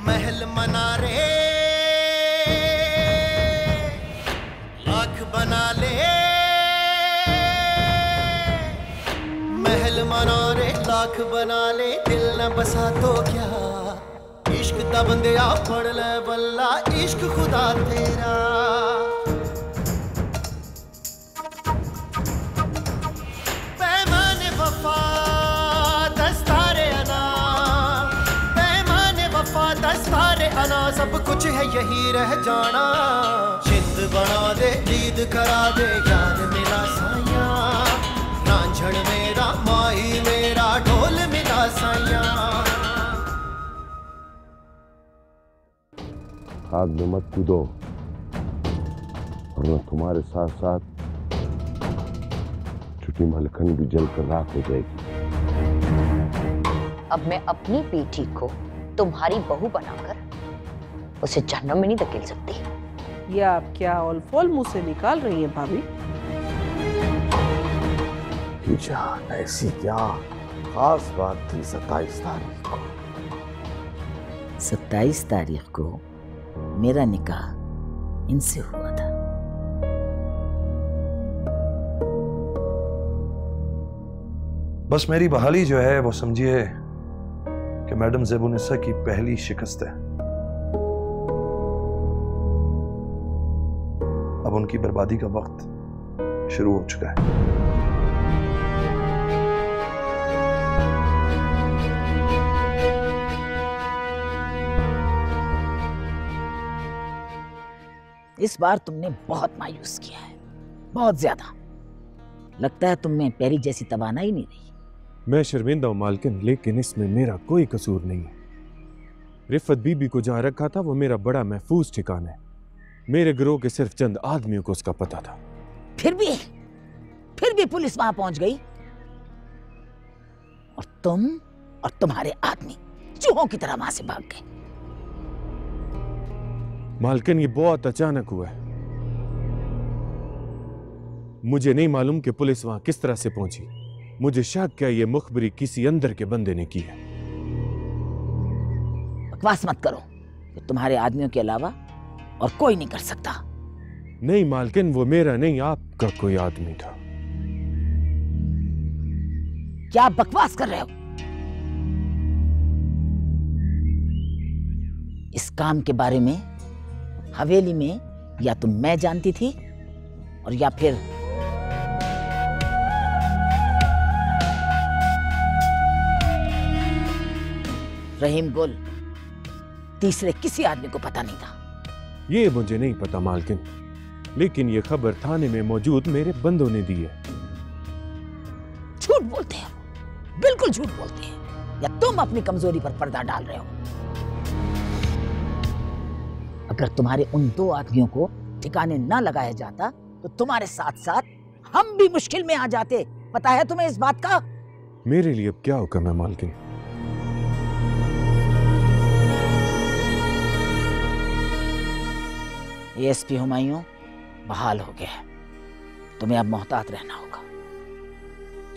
महल मनारे लाख बना ले, महल मनारे लाख बना ले, दिल न बसा तो क्या, इश्क दा बंदिया पढ़ ले बल्ला, इश्क खुदा तेरा। पैमाने वफा दस्तारे अना, पैमाने वफा दस्तारे अना, सब कुछ है यही रह जाना। जिंद बना दे जीद करा दे, यार मिला साया, रांझण मेरा माही मेरा, ढोल मिला साया। आग में मत कूदो, वरना तुम्हारे साथ साथ छुट्टी मलखन भी जलकर राख हो जाएगी। अब मैं अपनी बेटी को तुम्हारी बहू बनाकर उसे जहन्नम में नहीं धकेल सकती। ये आप क्या ऑलफॉल मुंह से निकाल रही हैं भाभी? जान ऐसी क्या खास बात थी 27 तारीख को? 27 तारीख को मेरा निकाह इनसे हुआ था। बस मेरी बहाली जो है वो समझिए कि मैडम ज़ेबुनिसा की पहली शिकस्त है। अब उनकी बर्बादी का वक्त शुरू हो चुका है। इस बार तुमने बहुत मायूस किया है, बहुत ज्यादा। लगता है तुम में पहली जैसी तवानाई नहीं रही। मैं शर्मिंदा हूं मालकिन, लेकिन इसमें मेरा कोई कसूर नहीं है। रिफत बीबी को जहां रखा था वो मेरा बड़ा महफूज ठिकाना है। मेरे गिरोह के सिर्फ चंद आदमियों को उसका पता था। फिर भी पुलिस वहां पहुंच गई और तुम और तुम्हारे आदमी चूहों की तरह वहां से भाग गए। मालकिन ये बहुत अचानक हुआ है। मुझे नहीं मालूम कि पुलिस वहां किस तरह से पहुंची। मुझे शक है ये मुखबरी किसी अंदर के बंदे ने की है। बकवास मत करो, कि तुम्हारे आदमियों के अलावा और कोई नहीं कर सकता। नहीं मालकिन, वो मेरा नहीं आपका कोई आदमी था। क्या आप बकवास कर रहे हो? इस काम के बारे में हवेली में या तो मैं जानती थी और या फिर रहीम गुल, तीसरे किसी आदमी को पता नहीं था। ये मुझे नहीं पता मालकिन, लेकिन ये खबर थाने में मौजूद मेरे बंदों ने दी है। झूठ बोलते हैं, बिल्कुल झूठ बोलते हैं, या तुम अपनी कमजोरी पर पर्दा डाल रहे हो। अगर तुम्हारे उन दो आदमियों को ठिकाने न लगाया जाता तो तुम्हारे साथ साथ हम भी मुश्किल में आ जाते। पता है तुम्हें इस बात का? मेरे लिए अब क्या हुक्म है मालकिन? एएसपी हुमायूं बहाल हो गया है, तुम्हें अब मोहतात रहना होगा।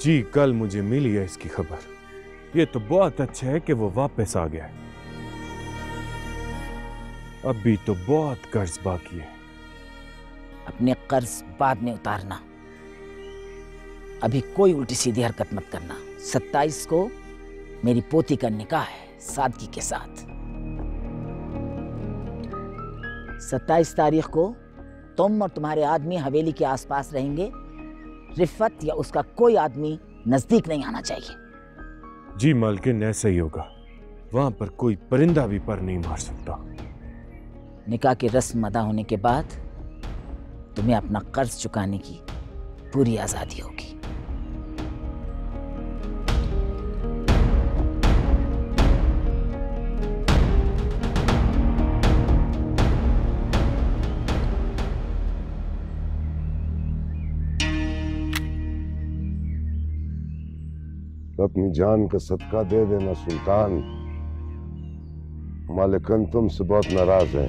जी, कल मुझे मिली है इसकी खबर। ये तो बहुत अच्छा है कि वो वापस आ गया है। अभी तो बहुत कर्ज बाकी है। अपने कर्ज बाद में उतारना, अभी कोई उल्टी सीधी हरकत मत करना। 27 को मेरी पोती का निकाह है सादगी के साथ। 27 तारीख को तुम और तुम्हारे आदमी हवेली के आसपास रहेंगे। रिफत या उसका कोई आदमी नजदीक नहीं आना चाहिए। जी मालकिन, ऐसा ही होगा। वहां पर कोई परिंदा भी पर नहीं मार सकता। निकाह की रस्म अदा होने के बाद तुम्हें अपना कर्ज चुकाने की पूरी आजादी होगी। अपनी जान का सदका दे देना सुल्तान। मालिकन तुमसे बहुत नाराज है।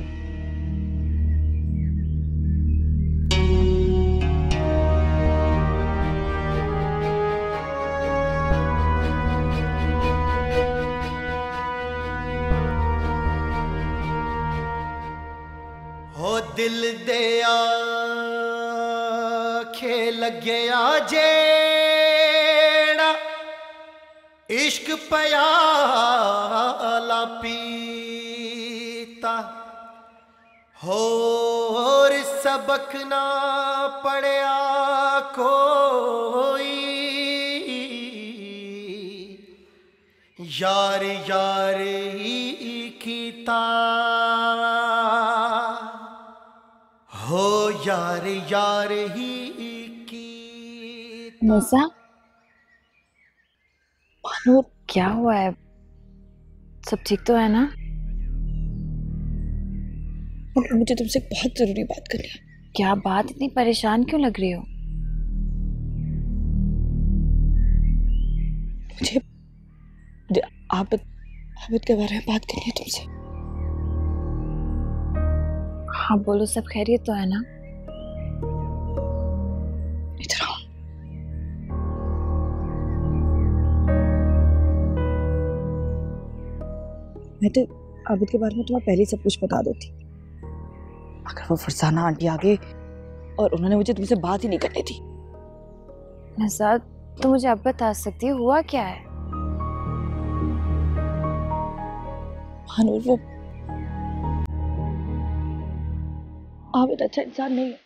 दिल दिया खेल गया जेड़ा इश्क प्याला पीता होर सबक ना पढ़िया कोई यार यार ही कीता हो यार यार ही कीता। निशा, भानु क्या हुआ है? सब ठीक तो है ना? मुझे तुमसे एक बहुत जरूरी बात करनी है। क्या बात? इतनी परेशान क्यों लग रही हो? मुझे आबिद के बारे में बात करनी है तुमसे। हाँ बोलो, सब खैरियत तो है ना? इधर आओ। मैं तो आबिद के बारे में तुम्हें पहले ही सब कुछ बता देती, अगर वो फरसाना आंटी आ गई और उन्होंने मुझे तुमसे बात ही नहीं करनी थी। निशा, तो मुझे अब बता सकती हो हुआ क्या है? भानु, वो आबिद अच्छा इंसान नहीं है।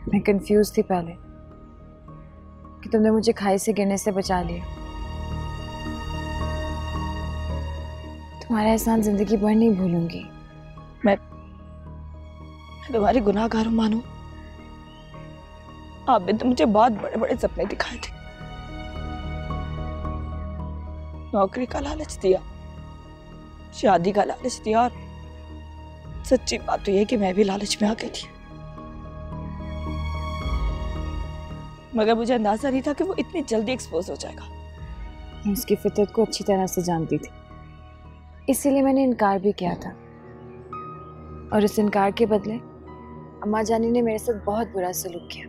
मैं कंफ्यूज थी पहले कि तुमने मुझे खाई से गिरने से बचा लिया। तुम्हारा एहसान जिंदगी भर नहीं भूलूंगी। मैं तुम्हारी गुनाहगार हूं मानो। आबिद ने मुझे बहुत बड़े बड़े सपने दिखाए थे, नौकरी का लालच दिया, शादी का लालच दिया, और सच्ची बात तो यह है कि मैं भी लालच में आ गई थी। मगर मुझे अंदाजा नहीं था कि वो इतनी जल्दी एक्सपोज हो जाएगा। मैं उसकी फितरत को अच्छी तरह से जानती थी, इसीलिए मैंने इनकार भी किया था। और इस इनकार के बदले अम्मा जानी ने मेरे साथ बहुत बुरा सलूक किया,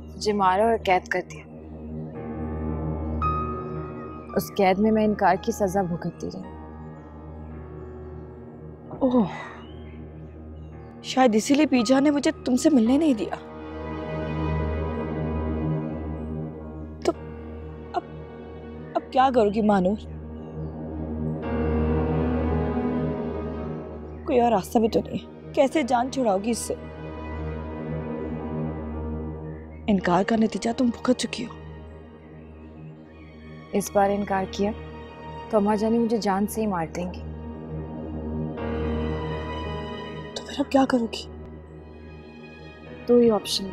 मुझे मारा और कैद कर दिया। उस कैद में मैं इनकार की सजा भुगतती रही। ओह, शायद इसीलिए पीजा ने मुझे तुमसे मिलने नहीं दिया। तो अब क्या करोगी मानो? कोई और रास्ता भी तो नहीं है। कैसे जान छुड़ाओगी इससे? इनकार का नतीजा तुम भुगत चुकी हो। इस बार इनकार किया तो अम्मा जानी मुझे जान से ही मार देंगी। तो फिर अब क्या करोगी? दो ही ऑप्शन,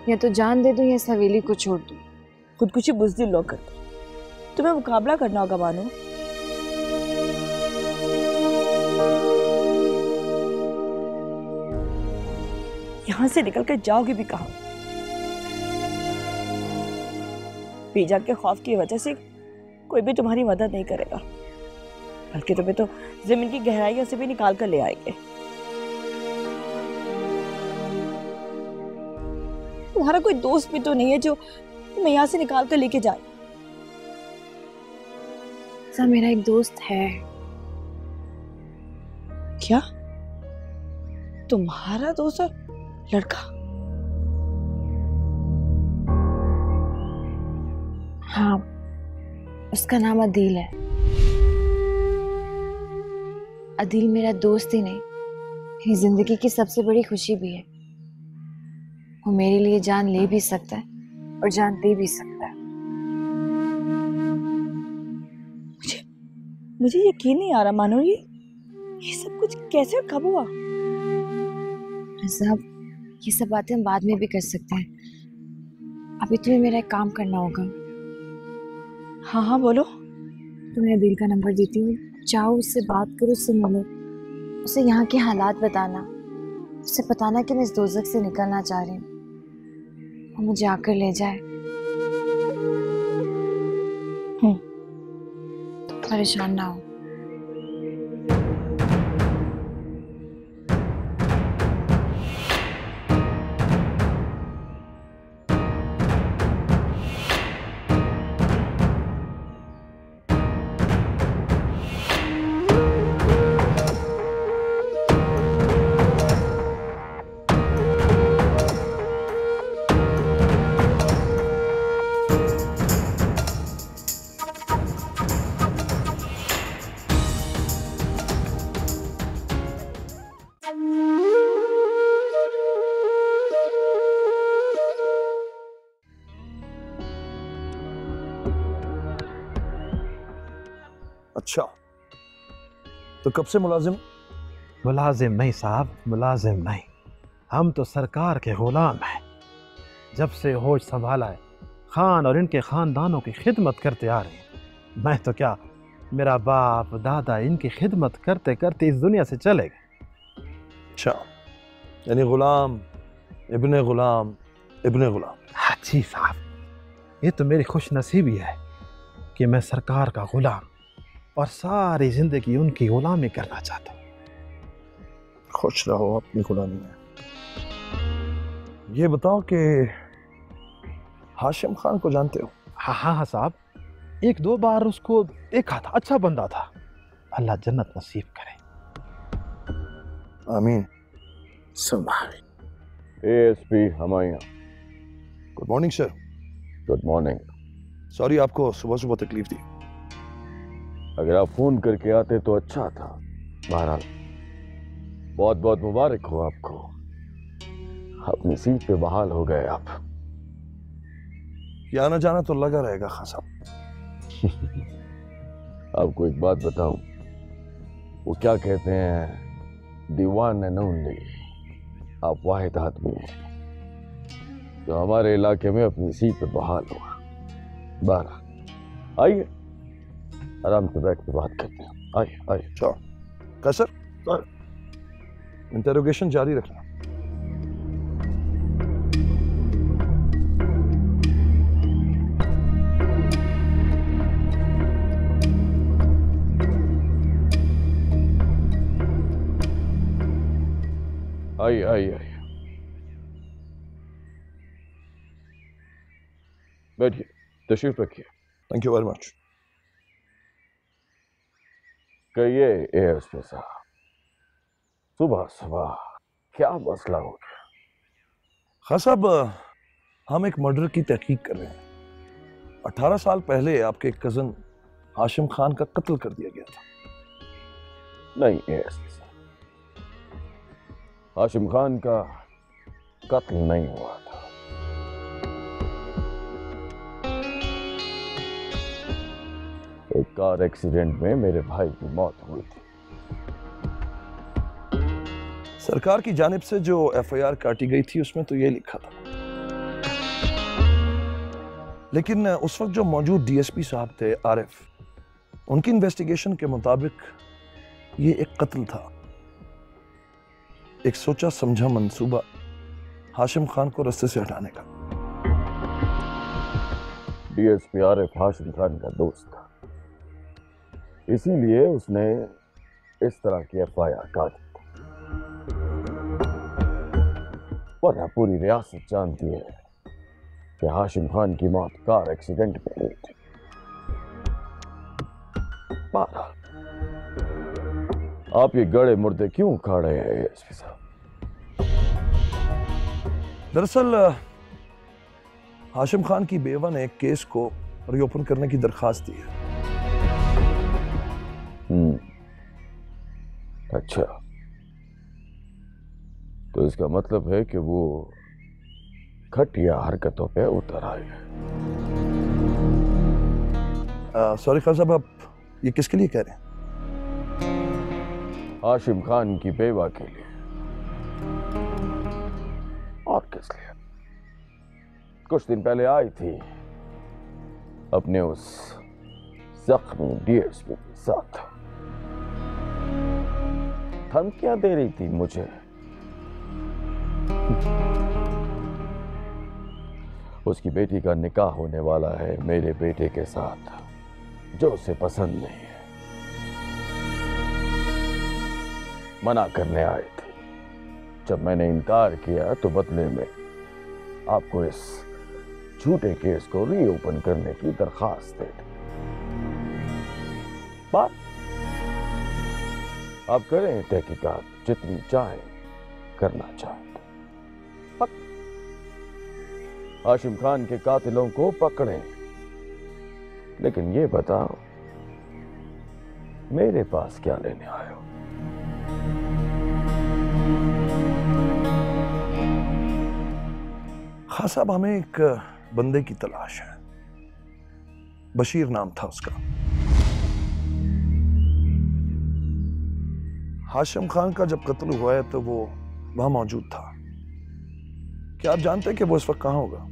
या तो जान दे दूं या इस हवेली को छोड़ दूं। खुदकुशी बुज़दिल लोग करते, तुम्हें मुकाबला करना होगा मानो। यहां से निकल कर जाओगे भी कहां? पीजा के खौफ की वजह से कोई भी तुम्हारी मदद नहीं करेगा, बल्कि तुम्हें तो जमीन की गहराइयों से भी निकाल कर ले आएंगे। तुम्हारा कोई दोस्त भी तो नहीं है जो तुम्हें यहाँ से निकाल कर लेके जाए। सर, मेरा एक दोस्त है। क्या? तुम्हारा दोस्त और लड़का? हाँ, उसका नाम अदील है। अदील मेरा दोस्त ही नहीं, मेरी जिंदगी की सबसे बड़ी खुशी भी है। वो मेरे लिए जान ले भी सकता है और जान दे भी सकता है। मुझे यकीन नहीं आ रहा मानो, ये सब कुछ कैसे और कब हुआ? साहब, ये सब बातें हम बाद में भी कर सकते हैं। अभी तुम्हें मेरा एक काम करना होगा। हाँ हाँ बोलो। तुम्हें अदील का नंबर देती हूँ, जाओ उससे बात करो, उससे मिलो। उसे यहाँ के हालात बताना, उसे बताना कि मैं इस दोज़ख से निकलना चाह रही हूँ, वो मुझे आकर ले जाए। तो परेशान ना हो। अच्छा, तो कब से मुलाजिम? मुलाजिम नहीं साहब, मुलाजिम नहीं। हम तो सरकार के गुलाम हैं। जब से होश संभाला है, खान और इनके खानदानों की खिदमत करते आ रहे हैं। मैं तो क्या, मेरा बाप दादा इनकी खिदमत करते करते इस दुनिया से चले गए। अच्छा, यानी गुलाम इब्ने गुलाम इब्ने गुलाम। हाँ जी साहब, ये तो मेरी खुश नसीबी है कि मैं सरकार का गुलाम और सारी जिंदगी उनकी गुलामी करना चाहता हूँ। खुश रहो अपनी गुलामी में। ये बताओ कि हाशिम खान को जानते हो? हाँ हाँ साहब, एक दो बार उसको देखा था, अच्छा बंदा था। अल्लाह जन्नत नसीब करे। आमीन। सुभान। एएसपी हमाया। Good morning sir. Good morning. Sorry आपको सुबह सुबह तकलीफ दी। अगर आप फोन करके आते तो अच्छा था। बहरहाल बहुत बहुत मुबारक हो आपको, अपनी सीट पे बहाल हो गए आप। ये आना जाना तो लगा रहेगा खान साहब। आपको एक बात बताऊं, वो क्या कहते हैं, दीवान एंड ओनली, आप वाहिद आदमी हैं जो हमारे इलाके में अपनी सीट पे बहाल हुआ। बहरहाल आइए, आराम से बैठ के बात करते हैं। आइए आइए। चलो कैसर, इंटरोगेशन जारी रखना। आइए आइए आइए, बैठिए, तशरीफ रखिए। Thank you very much. कहिए एएसपी साहब, सुबह सुबह क्या मसला हो गया? खान साहब, हम एक मर्डर की तहकीक कर रहे हैं। 18 साल पहले आपके एक कजन हाशिम खान का कत्ल कर दिया गया था। नहीं एएसपी साहब, हाशिम खान का कत्ल नहीं हुआ था। एक कार एक्सीडेंट में मेरे भाई की मौत हुई थी। सरकार की जानिब से जो एफआईआर काटी गई थी उसमें तो ये लिखा था, लेकिन उस वक्त जो मौजूद डीएसपी साहब थे आरिफ, उनकी इन्वेस्टिगेशन के मुताबिक ये एक कत्ल था, एक सोचा समझा मंसूबा हाशिम खान को रास्ते से हटाने का। डीएसपी आरिफ हाशिम खान का दोस्त था, इसीलिए उसने इस तरह की एफआईआर काटी। वरना पूरी रियासत जानती है कि हाशिम खान की मौत कार एक्सीडेंट में हुई थी। बहरहाल, आप ये गड़े मुर्दे क्यों उखाड़ रहे हैं एएसपी साहब? दरअसल हाशिम खान की बेवा ने एक केस को रीओपन करने की दरखास्त दी है। अच्छा, तो इसका मतलब है कि वो घटिया हरकतों पे उतर आए हैं। सॉरी खान साहब, आप ये किसके लिए कह रहे हैं? हाशिम खान की बेवा के लिए। और किस लिए? कुछ दिन पहले आई थी अपने उस जख्मी डीएसपी के साथ। धमकियां दे रही थी मुझे। उसकी बेटी का निकाह होने वाला है मेरे बेटे के साथ, जो उसे पसंद नहीं है। मना करने आए थे। जब मैंने इनकार किया तो बदले में आपको इस झूठे केस को रीओपन करने की दरखास्त दे दी। बात आप करें तहकीकात जितनी चाहे करना चाहें। हाशिम खान के कातिलों को पकड़ें, लेकिन ये बताओ मेरे पास क्या लेने आए हो? खां साहब, हमें एक बंदे की तलाश है। बशीर नाम था उसका। हाशिम खान का जब कत्ल हुआ है तो वो वहां मौजूद था। क्या आप जानते हैं कि वो इस वक्त कहां होगा?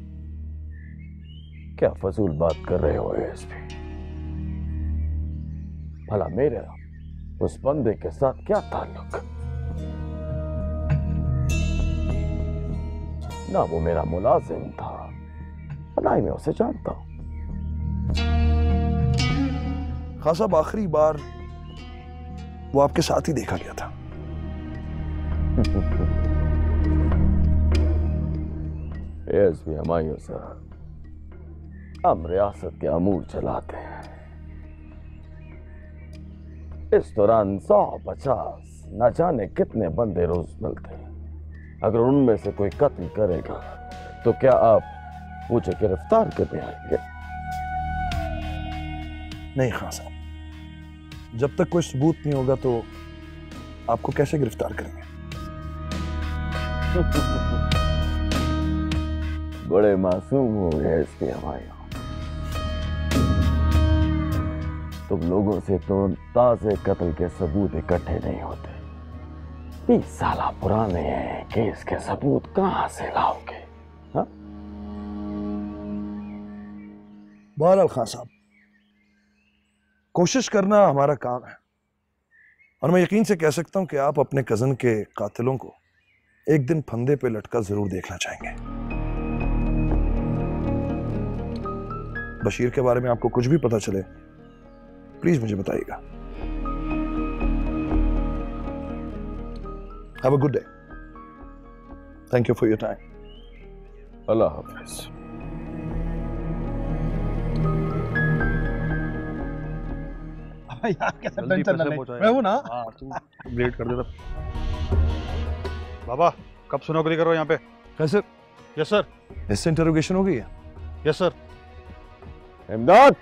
क्या फजूल बात कर रहे हो एसपी? भला मेरा उस बंदे के साथ क्या ताल्लुक? ना वो मेरा मुलाजिम था, ना ही मैं उसे जानता हूं। खां साहब, आखिरी बार वो आपके साथ ही देखा गया था। एसपी हमायूं साहब, हम रियासत के अमूर चलाते हैं। इस दौरान 150 न जाने कितने बंदे रोज मिलते हैं। अगर उनमें से कोई कत्ल करेगा तो क्या आप मुझे गिरफ्तार करने आएंगे? नहीं खां साहब, जब तक कोई सबूत नहीं होगा तो आपको कैसे गिरफ्तार करेंगे? बड़े मासूम हो गए इसके हमारे। तुम लोगों से तो ताजे कत्ल के सबूत इकट्ठे नहीं होते। 20 साल पुराने केस के सबूत कहां से लाओगे? हाँ? बहरहाल खां साहब, कोशिश करना हमारा काम है, और मैं यकीन से कह सकता हूं कि आप अपने कजन के कातिलों को एक दिन फंदे पे लटका जरूर देखना चाहेंगे। बशीर के बारे में आपको कुछ भी पता चले, प्लीज मुझे बताइएगा। Have a good day. Thank you for your time. अल्लाह हाफिज। यार कैसे टेंशन ना ले, मैं हूं ना। हाँ, तू लेट कर देता। बाबा, कब सुनौकरी करो यहाँ पे? कैसे? Yes sir. इससे इंटरोगेशन हो गई है? Yes sir. इमदाद,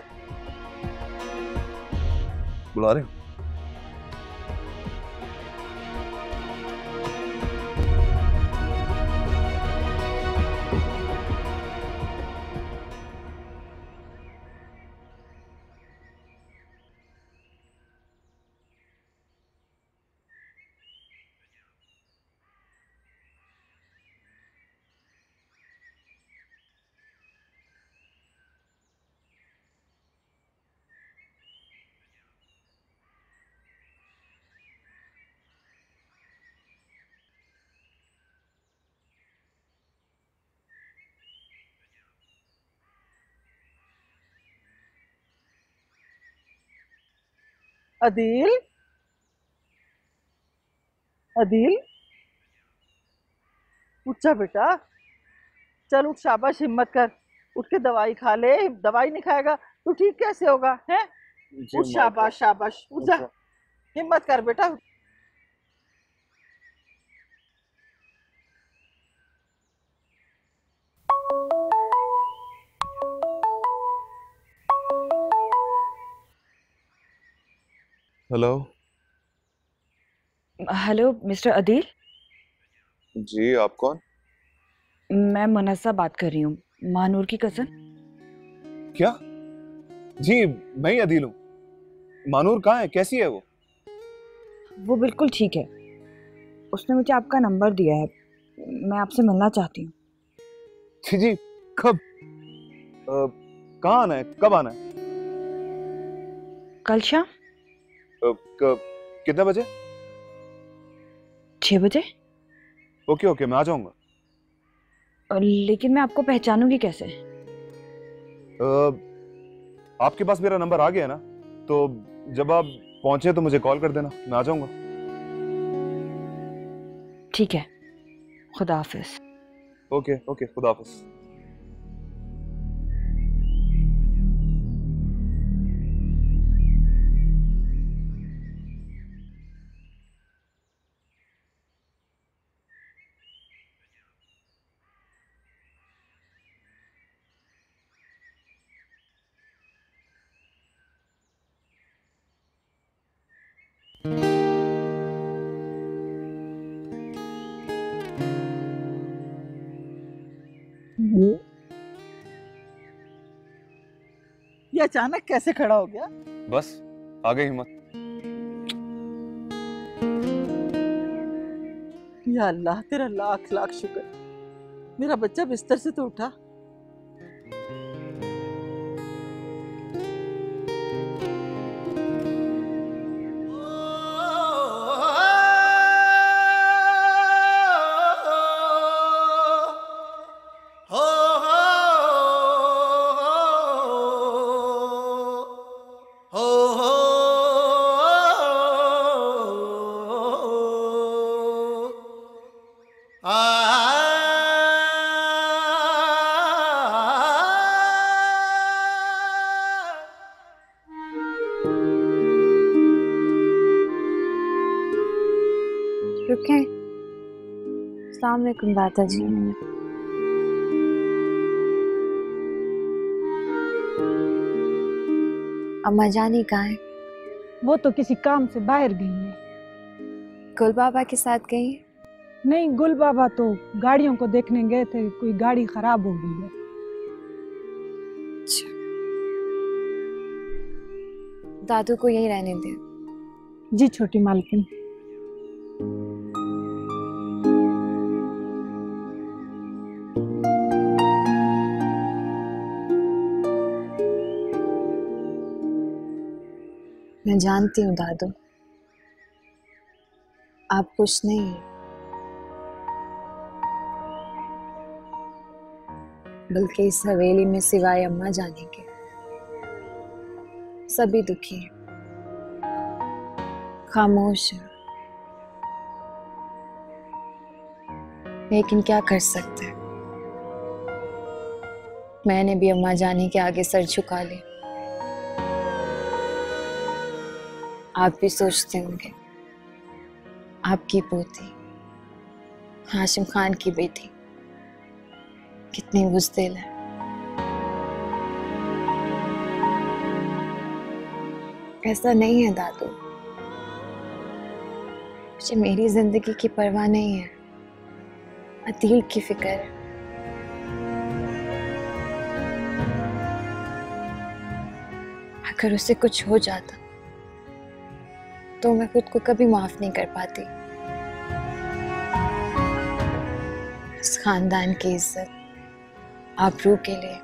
बुला रहे हो? अदील, अदील, उठ जा बेटा, चल उठ, शाबाश, हिम्मत कर, उठ के दवाई खा ले। दवाई नहीं खाएगा तो ठीक कैसे होगा? हैं? उठ, शाबाश शाबाश, उठ जा, हिम्मत कर बेटा। हेलो। Hello mister Adeel. जी, आप कौन? मैं मुनस्सा बात कर रही हूँ, मानूर की कजन। क्या? जी, मैं ही अदील हूँ। मानूर कहाँ है? कैसी है वो? वो बिल्कुल ठीक है। उसने मुझे आपका नंबर दिया है, मैं आपसे मिलना चाहती हूँ। जी जी, कब? कहाँ आना है? कब आना है? कल शाम। कितने बजे? 6 बजे? ओके ओके, मैं आ जाऊंगा। लेकिन मैं आपको पहचानूंगी कैसे? आपके पास मेरा नंबर आ गया ना, तो जब आप पहुंचे तो मुझे कॉल कर देना, मैं आ जाऊंगा। ठीक है, खुदा हाफिज। ओके ओके, खुदा हाफिज। ये अचानक कैसे खड़ा हो गया? बस आ गई हिम्मत। या अल्लाह, तेरा लाख लाख शुक्र, मेरा बच्चा बिस्तर से तो उठा। रुके। अस्सलाम वालेकुम दादा जी। अम्मा जानी कहाँ है? वो तो किसी काम से बाहर गई है। गुल बाबा के साथ गई? नहीं, गुल बाबा तो गाड़ियों को देखने गए थे, कोई गाड़ी खराब हो गई है। दादू को यहीं रहने दे। जी छोटी मालकिन। मैं जानती हूँ दादू, आप खुश नहीं हैं, बल्कि इस हवेली में सिवाय अम्मा जाने के सभी दुखी हैं, खामोश हैं। लेकिन क्या कर सकते हैं, मैंने भी अम्मा जाने के आगे सर झुका लिया। आप भी सोचते होंगे आपकी पोती हाशिम खान की बेटी कितनी बुज़दिल है। ऐसा नहीं है दादू, मुझे मेरी जिंदगी की परवाह नहीं है, अदील की फिक्र है। अगर उसे कुछ हो जाता तो मैं खुद को कभी माफ नहीं कर पाती। इस खानदान की इज्जत आबरू के लिए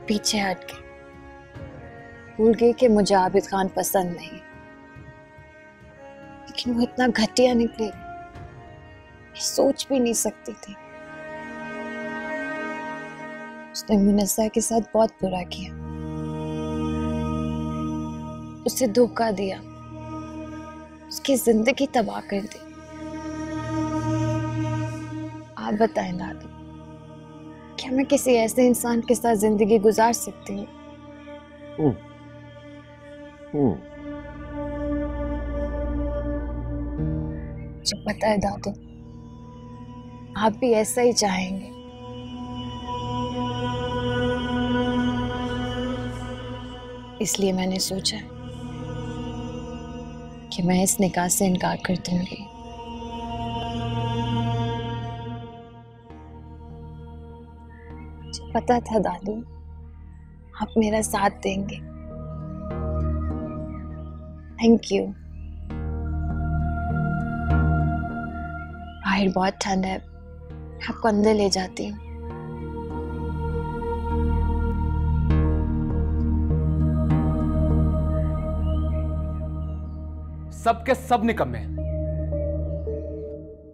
पीछे हट के भूल गई कि मुझे आबिद खान पसंद नहीं, लेकिन वो इतना घटिया निकले मैं सोच भी नहीं सकती थी। उसने मुनस्सा के साथ बहुत बुरा किया, उसे धोखा दिया, उसकी जिंदगी तबाह कर दी। आप बताएं दादू, क्या मैं किसी ऐसे इंसान के साथ जिंदगी गुजार सकती हूँ? मुझे पता है दादू, आप भी ऐसा ही चाहेंगे। इसलिए मैंने सोचा कि मैं इस निकाह से इनकार कर दूंगी। मुझे पता था दादू आप मेरा साथ देंगे। Thank you. बाहर बहुत ठंड है, आपको अंदर ले जाती हूँ। सबके सब निकम्मे।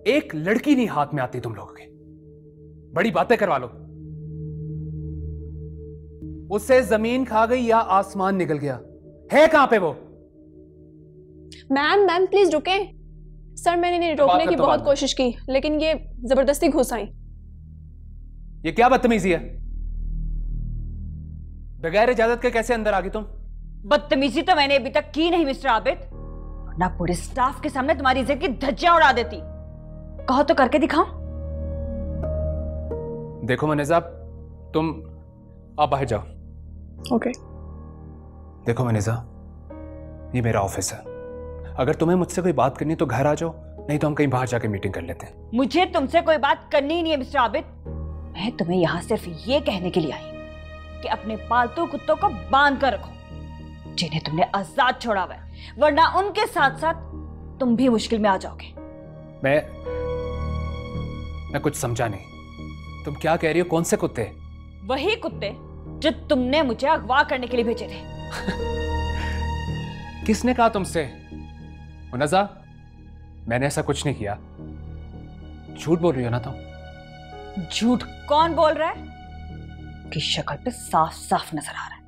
एक लड़की नहीं हाथ में आती तुम लोगों के, बड़ी बातें करवा लो। उससे जमीन खा गई या आसमान निकल गया, है कहां पे वो? मैम प्लीज रुकें। सर मैंने इन्हें रोकने की बहुत कोशिश की, लेकिन ये जबरदस्ती घुस आई। ये क्या बदतमीजी है? बगैर इजाजत के कैसे अंदर आ गई तुम? बदतमीजी तो मैंने अभी तक की नहीं मिस्टर आबिद, ना पूरे स्टाफ के सामने तुम्हारी इज्जत की धज्जियां उड़ा देती। कहो तो करके दिखाओ। देखो मनीषा, तुम आप बाहर जाओ। ओके। देखो मनीषा, ये मेरा ऑफिस है, अगर तुम्हें मुझसे कोई बात करनी तो घर आ जाओ, नहीं तो हम कहीं बाहर जाके मीटिंग कर लेते हैं। मुझे तुमसे कोई बात करनी ही नहीं है मिस्टर आबिद। मैं तुम्हें यहां सिर्फ ये कहने के लिए आई कि अपने पालतू कुत्तों को बांध कर रखो, जिन्हें तुमने आजाद छोड़ा हुआ है, वरना उनके साथ साथ तुम भी मुश्किल में आ जाओगे। मैं कुछ समझा नहीं, तुम क्या कह रही हो? कौन से कुत्ते? वही कुत्ते जो तुमने मुझे अगवा करने के लिए भेजे थे। किसने कहा तुमसे? मुनज़्ज़ा, मैंने ऐसा कुछ नहीं किया। झूठ बोल रही हो ना तुम? झूठ कौन बोल रहा है? की शक्ल पे साफ साफ नजर आ रहा है।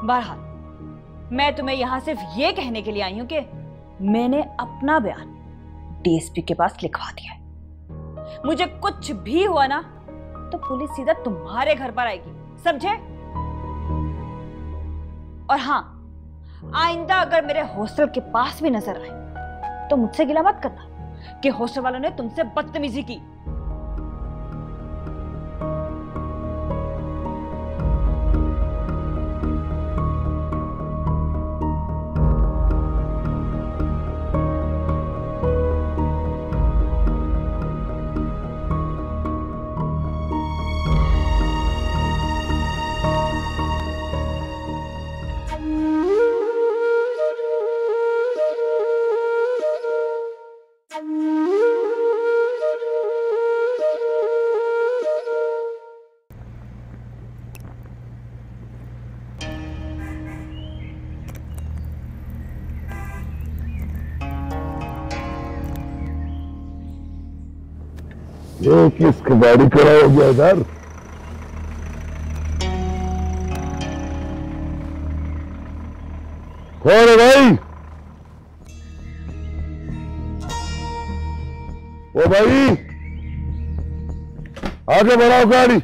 बहरहाल मैं तुम्हें यहां सिर्फ ये कहने के लिए आई हूं कि मैंने अपना बयान डीएसपी के पास लिखवा दिया है। मुझे कुछ भी हुआ ना तो पुलिस सीधा तुम्हारे घर पर आएगी, समझे? और हां, आइंदा अगर मेरे हॉस्टल के पास भी नजर आए तो मुझसे गिला मत करना कि हॉस्टल वालों ने तुमसे बदतमीजी की। ये किसकी गाड़ी खड़ा हो गया इधर? कौन है भाई? ओ भाई, आगे बढ़ाओ गाड़ी।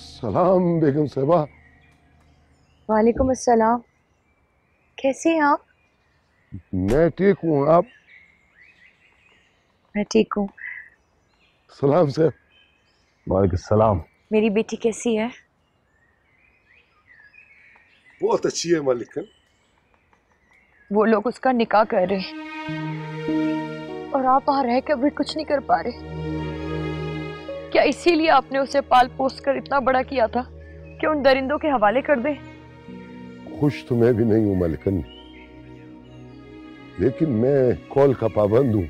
सलाम बेगम साहबा। वालेकुम अस्सलाम। कैसे हैं आप? मैं ठीक हूँ, आप? मैं ठीक हूँ। सलाम साहब। वालेकुम सलाम। मेरी बेटी कैसी है? बहुत अच्छी है मालिकन। वो लोग उसका निकाह कर रहे हैं और आप वहां रह कर भी कुछ नहीं कर पा रहे। क्या इसीलिए आपने उसे पाल पोस कर इतना बड़ा किया था कि उन दरिंदों के हवाले कर दे? खुश तो मैं भी नहीं हूं मालिकन, लेकिन मैं कॉल का पाबंद हूं।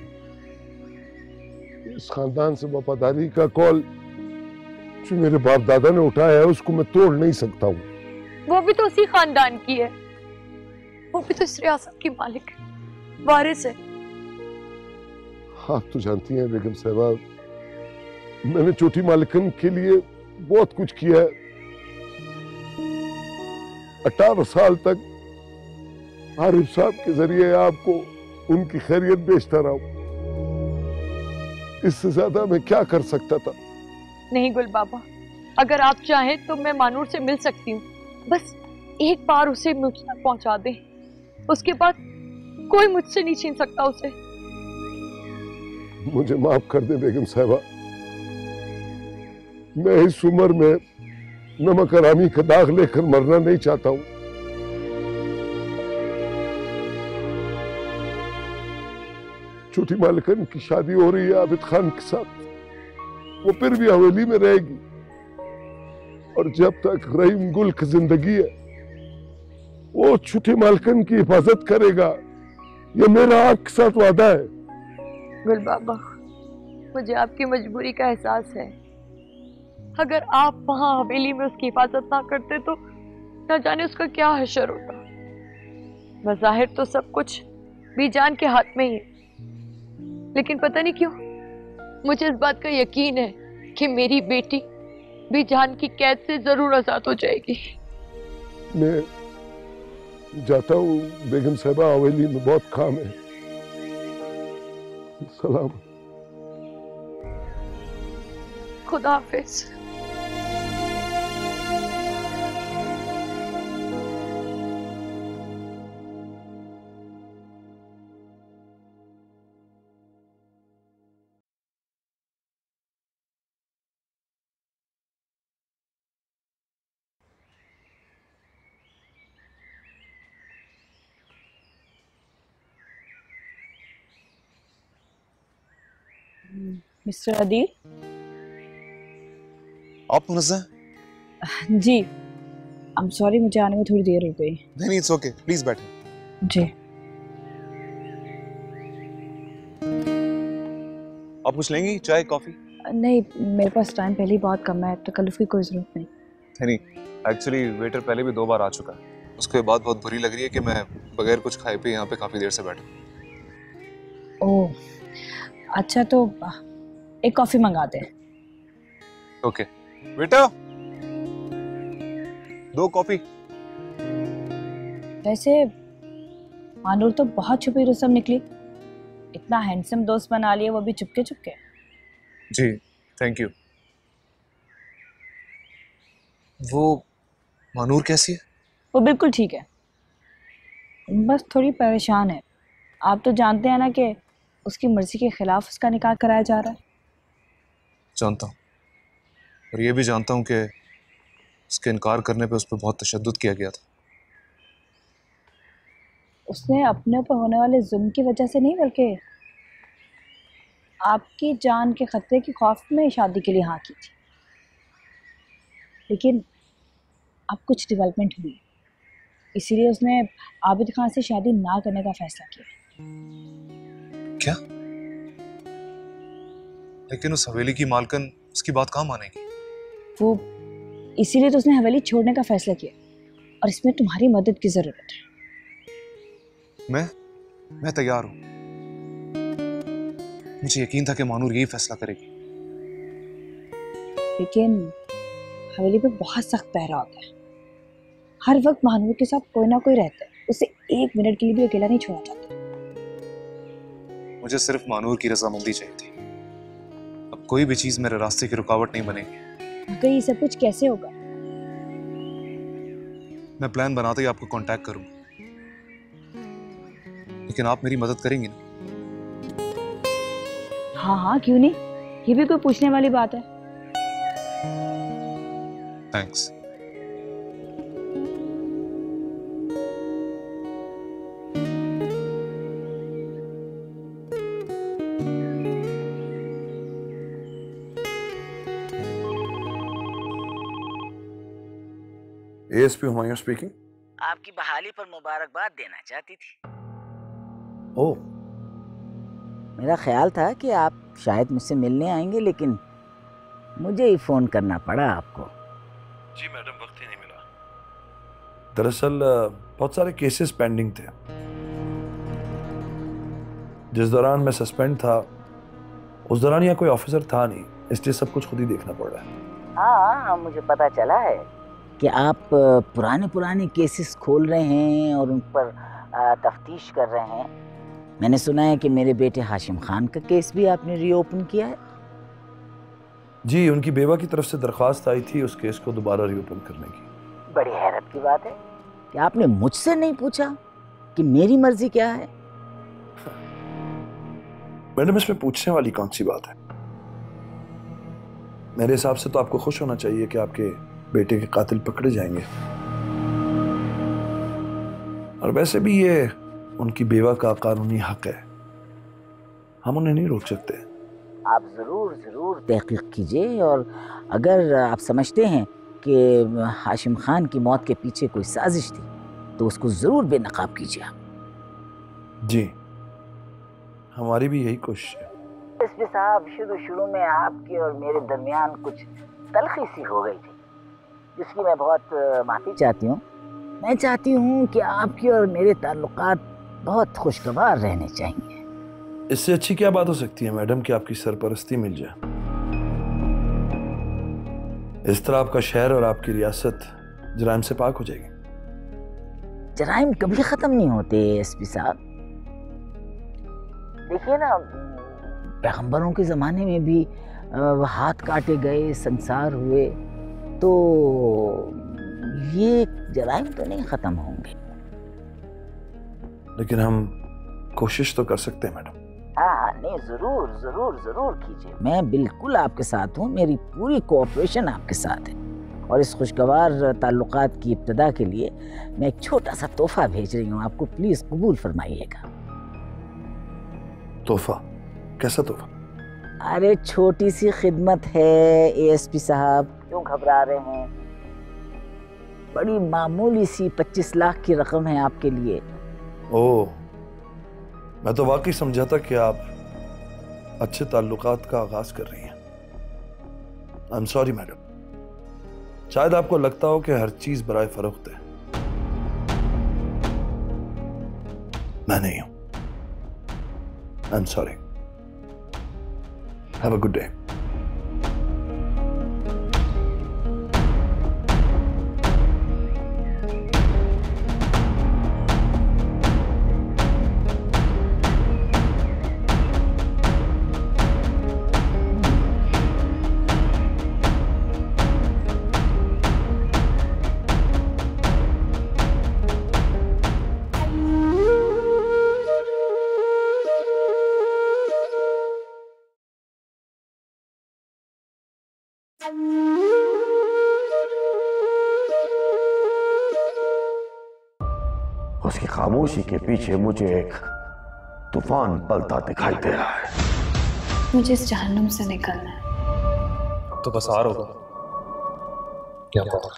इस खानदान से वफादारी का कॉल जो मेरे बाप दादा ने उठाया है उसको मैं तोड़ नहीं सकता हूँ। वो भी तो उसी खानदान की है, वो भी तो इस रियासत की मालिक है, वारिस है। आप तो जानती हैं बेगम साहबा, मैंने छोटी मालिकन के लिए बहुत कुछ किया है। 18 साल तक आरिफ साहब के जरिए आपको उनकी खैरियत बेचता रहा हूं। इससे ज्यादा मैं क्या कर सकता था? नहीं गुल बाबा, अगर आप चाहें तो मैं मानूर से मिल सकती हूँ। बस एक बार उसे मुझ तक पहुंचा दे, उसके बाद कोई मुझसे नहीं छीन सकता उसे। मुझे माफ कर दे बेगम साहबा, मैं इस उम्र में नमक हरामी का दाग लेकर मरना नहीं चाहता हूँ। छोटी मालिकन की शादी हो रही है आबिद खान के साथ, वो फिर भी हवेली में रहेगी और जब तक रहीम गुल की जिंदगी है वो छोटी मालिकन की हिफाजत करेगा। ये मेरा आपके साथ वादा है। गुल बाबा, मुझे आपकी मजबूरी का एहसास है। अगर आप वहां हवेली में उसकी हिफाजत ना करते तो न जाने उसका क्या हशर होता। बज़ाहिर तो सब कुछ बीजान के हाथ में ही है, लेकिन पता नहीं क्यों मुझे इस बात का यकीन है कि मेरी बेटी बीजान की कैद से जरूर आजाद हो जाएगी। मैं जाता हूँ बेगम साहिबा, हवेली में बहुत काम है। सलाम। खुदा हाफिज। मिस्टर अदील। आप मुनज़्ज़ा? जी, आई एम सॉरी, मुझे आने में थोड़ी देर हो गई। नहीं, इट्स ओके, प्लीज बैठे। जी। आप कुछ लेंगी, चाय कॉफी? नहीं, मेरे पास टाइम पहले ही बहुत कम है, तकल्लुफ़ की कोई ज़रूरत नहीं। नहीं, एक्चुअली वेटर पहले भी 2 बार आ चुका है। उसके बाद बहुत बुरी लग रही है कि मैं बगैर कुछ खाए पिए यहाँ पे काफी देर से बैठा। ओह, अच्छा तो एक कॉफी मंगाते हैं। ओके बेटा, 2 कॉफी। वैसे मानूर तो बहुत छुपी रुस्तम निकली, इतना हैंडसम दोस्त बना लिया, वो भी चुपके चुपके। जी थैंक यू। वो मानूर कैसी है? वो बिल्कुल ठीक है, बस थोड़ी परेशान है। आप तो जानते हैं ना कि उसकी मर्जी के खिलाफ उसका निकाह कराया जा रहा है। जानता हूँ, और ये भी जानता हूँ कि उसके इनकार करने पे उस पर बहुत तशद्दुद किया गया था। उसने अपने ऊपर होने वाले जुल्म की वजह से नहीं, बल्कि आपकी जान के खतरे के खौफ में शादी के लिए हाँ की थी। लेकिन अब कुछ डेवलपमेंट हुई, इसीलिए उसने आबिद खान से शादी ना करने का फैसला किया। क्या? लेकिन उस हवेली की मालकिन उसकी बात कहाँ मानेगी? वो इसीलिए तो उसने हवेली छोड़ने का फैसला किया, और इसमें तुम्हारी मदद की जरूरत है। मैं तैयार हूँ। मुझे यकीन था कि मानूर यही फैसला करेगी। लेकिन हवेली पे बहुत सख्त पहरा होता है, हर वक्त मानूर के साथ कोई ना कोई रहता है, उसे 1 मिनट के लिए भी अकेला नहीं छोड़ा जाता। मुझे सिर्फ मानूर की रजामंदी चाहिए थी। अब कोई भी चीज मेरे रास्ते की रुकावट नहीं बनेगी। मगर ये सब कुछ कैसे होगा? मैं प्लान बनाते ही आपको कांटेक्ट करूंगा, लेकिन आप मेरी मदद करेंगी ना? हाँ हाँ, क्यों नहीं, ये भी कोई पूछने वाली बात है। थैंक्स। ASP Humayun speaking. आपकी बहाली पर मुबारकबाद देना चाहती थी। ओह, मेरा ख्याल था कि आप शायद मुझसे मिलने आएंगे, लेकिन मुझे ही फोन करना पड़ा आपको। जी मैडम, वक्त ही नहीं मिला। दरअसल बहुत सारे केसेस पेंडिंग थे। जिस दौरान मैं सस्पेंड था उस दौरान यहाँ कोई ऑफिसर था नहीं, इसलिए सब कुछ खुद ही देखना पड़ रहा है। हाँ, मुझे पता चला है कि आप पुराने केसेस खोल रहे हैं और उन पर तफ्तीश कर रहे हैं। मैंने सुना है कि मेरे बेटे हाशिम खान का केस भी आपने रीओपन किया है। जी, उनकी बेवा की तरफ से दरख्वास्त आई थी उस केस को दोबारा रीओपन करने की। बड़ी हैरत की बात है कि आपने मुझसे नहीं पूछा कि मेरी मर्जी क्या है। मैडम, इसमें पूछने वाली कौन सी बात है? मेरे हिसाब से तो आपको खुश होना चाहिए कि आपके बेटे के कातिल पकड़े जाएंगे, और वैसे भी ये उनकी बेवा का कानूनी हक है, हम उन्हें नहीं रोक सकते। आप जरूर तहकीक कीजिए, और अगर आप समझते हैं कि हाशिम खान की मौत के पीछे कोई साजिश थी तो उसको जरूर बेनकाब कीजिए। जी, हमारी भी यही कोशिश है। एसपी साहब, शुरू में आपके और मेरे दरमियान कुछ तलखी सी हो गई थी, जिसकी मैं बहुत माफी चाहती हूँ। मैं चाहती हूँ कि आपके और मेरे ताल्लुकात बहुत खुशगवार रहने चाहिए। इससे अच्छी क्या बात हो सकती है मैडम कि आपकी सरपरस्ती मिल जाए। इस तरह आपका शहर और आपकी रियासत जराइम से पाक हो जाएगी। जराइम कभी खत्म नहीं होते एसपी साहब। देखिए ना, पैगंबरों के जमाने में भी हाथ काटे गए, संसार हुए, तो ये जराइम तो नहीं खत्म होंगे। लेकिन हम कोशिश तो कर सकते हैं मैडम। हाँ, नहीं, जरूर जरूर जरूर कीजिए। मैं बिल्कुल आपके साथ हूँ, मेरी पूरी कोऑपरेशन आपके साथ है। और इस खुशगवार ताल्लुकात की इब्तिदा के लिए मैं एक छोटा सा तोहफा भेज रही हूँ आपको, प्लीज कबूल फरमाइएगा। तोहफा? कैसा तोहफा? अरे छोटी सी खिदमत है एएसपी साहब, क्यों घबरा रहे हैं? बड़ी मामूली सी 25 लाख की रकम है आपके लिए। ओह, मैं तो वाकई समझा था कि आप अच्छे ताल्लुकात का आगाज कर रही हैं। आई एम सॉरी मैडम, शायद आपको लगता हो कि हर चीज बराए फरोख्त है। मैं नहीं हूं। I am sorry. Have a good day. उसकी खामोशी के पीछे मुझे एक तूफान पलता दिखाई दे रहा है। मुझे इस जहन्नुम से निकलना है। तो बस आ रहा होगा क्या पता।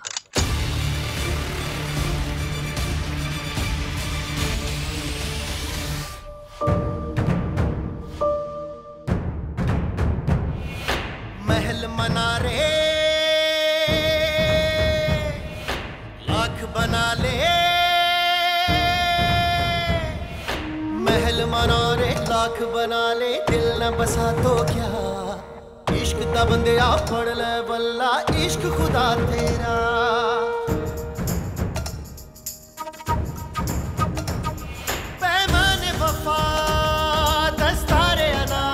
महल मनारे लाख बना ले, महल मनारे लाख बना ले, दिल न बसा तो क्या, इश्क दा बंदिया पढ़ ले बल्ला, इश्क खुदा तेरा। पैमाने वफा दस्तारे अना,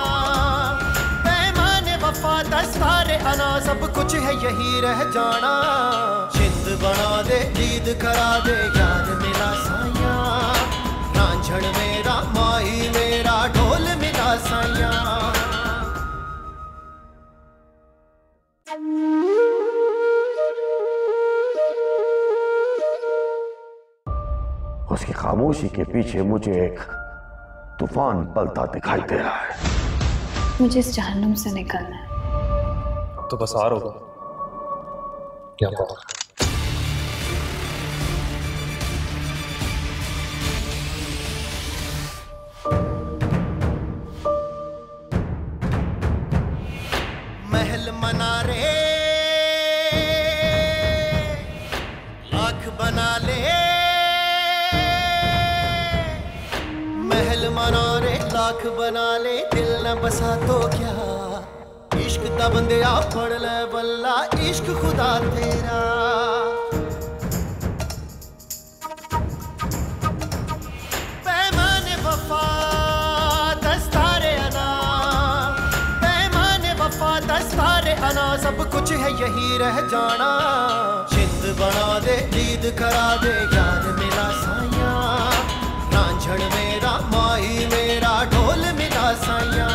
पैमाने वफा दस्तारे अना, सब कुछ है यही रह जाना। जिंद बना दे, जीद करा दे, यार मिला साया, रांझण मेरा माही मेरा, ढोल मिला साया। उसकी खामोशी के पीछे मुझे एक तूफान पलता दिखाई दे रहा है। मुझे इस जहन्नुम से निकलना है। तो बस आ रहा होगा क्या पता। महल मनारे लाख बना ले, महल मनारे लाख बना ले, दिल न बसा तो क्या, इश्क दा बंदिया पढ़ ले बल्ला, इश्क खुदा तेरा। पैमाने वफा दस्तारे अना, पैमाने वफा दस्तारे अना, सब कुछ है यही रह जाना। जिंद बना दे, जीद करा दे, यार मिला साया, रांझण मेरा माही मेरा, ढोल मिला साया।